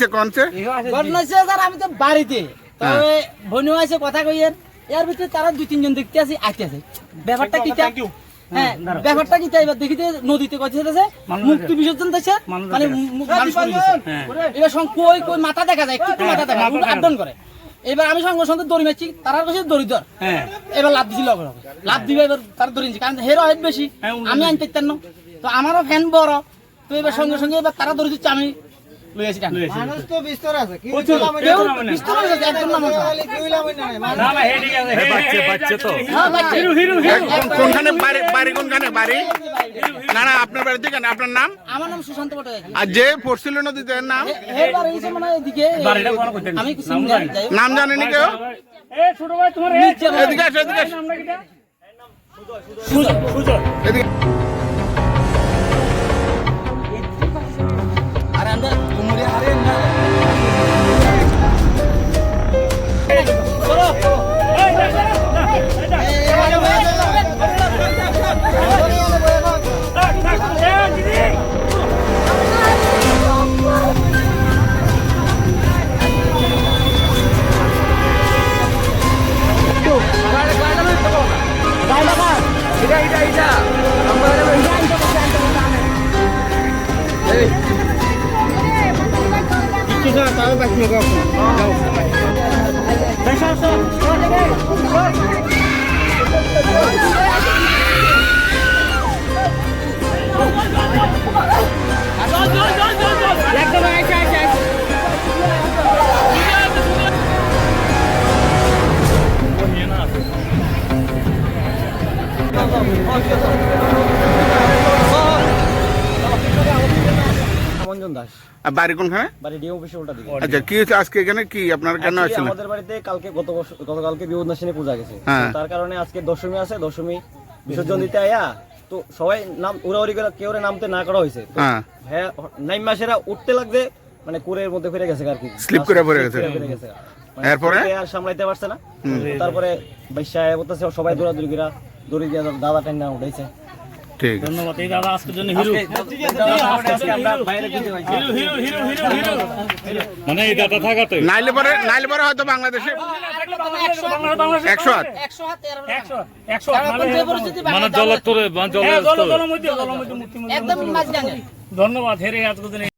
হয়েছে কোনছে ঘটনা হচ্ছে স্যার আমি তো বাড়িতে তবে বনু আছে কথা কইয়ের এর ভিতরে তারা দুই তিনজন দেখতে আসি আইতেছে ব্যাপারটা কিটা হ্যাঁ ব্যাপারটা কিটা এবার দেখিতে নদীতে কইতেছে মুক্তি বিসর্জন দিচ্ছে মানে এবার কই কই মাথা দেখা যায় একটু মাথা দেখা যায় আদন করে এবার আমি সঙ্গে সঙ্গে দড়ি মারছি তারা কাছে দড়ি ধর এবার লাভ দিছিল লাভ দিবে এবার তার দড়ি কারণ হেরো হাইট বেশি আমি আনতে পারতাম না তো আমারও ফ্যান বড় তো এবার সঙ্গে সঙ্গে এবার তারা দড়ি দিচ্ছে আমি লইয়াছি মানুষ তো বিস্তর আছে কি বিস্তর আছে একদম না না না হে ঠিক আছে বাচ্চা তো হ্যাঁ বাচ্চা হিরো হিরো কোনখানে বাড়ি কোনখানে বাড়ি না না আপনার বাড়িতে কেন আপনার নাম আমার নাম সুশান্ত ভট্টাচার্য আর যে পড়ছিল নদীতে নাম এবার এই যে মানে এদিকে আমি কিছু নাম জানেনি কেউ এ ছোট ভাই তোমার এদিকে আসো এদিকে আসো সুজয় এদিকে আরে আমরা কুমুরে আরে না বাড়ি কোনখানে বাড়ি ডিএম অফিসে উল্টা দিকে। আচ্ছা কি হচ্ছে আজকে এখানে কি আপনার কেন Actually আসছিলেন আমাদের বাড়িতে কালকে গতকালকে বিপদনাশিনী পূজা গেছে হ্যাঁ। তো তার কারণে আজকে দশমী আছে দশমী বিসর্জন দিতে আয়া তো সবাই নাম উড়াউড়ি করে কেউ নামতে না করা হয়েছে হ্যাঁ নাইম মাসেরা উঠতে লাগবে মানে কুরের মধ্যে ফিরে গেছে আর কি স্লিপ করে পড়ে গেছে মানে এরপরে আর সামলাইতে পারছে না তারপরে বাইশা বলতেছে সবাই দৌড়াদৌড়ি করে দড়ি দিয়ে দাদা টাইনা উঠাইছে ঠিক ধন্যবাদ এই দাদা আজকের জন্য হিরো আমরা বাইরে দিতে পারি হিরো হিরো হিরো হিরো মানে এই দাদা থাকাতে নাইলে পরে হয়তো বাংলাদেশে 100 হাত 100 মানে জলস্তরে একদম মাঝখানে ধন্যবাদ হেরে আজকের দিনে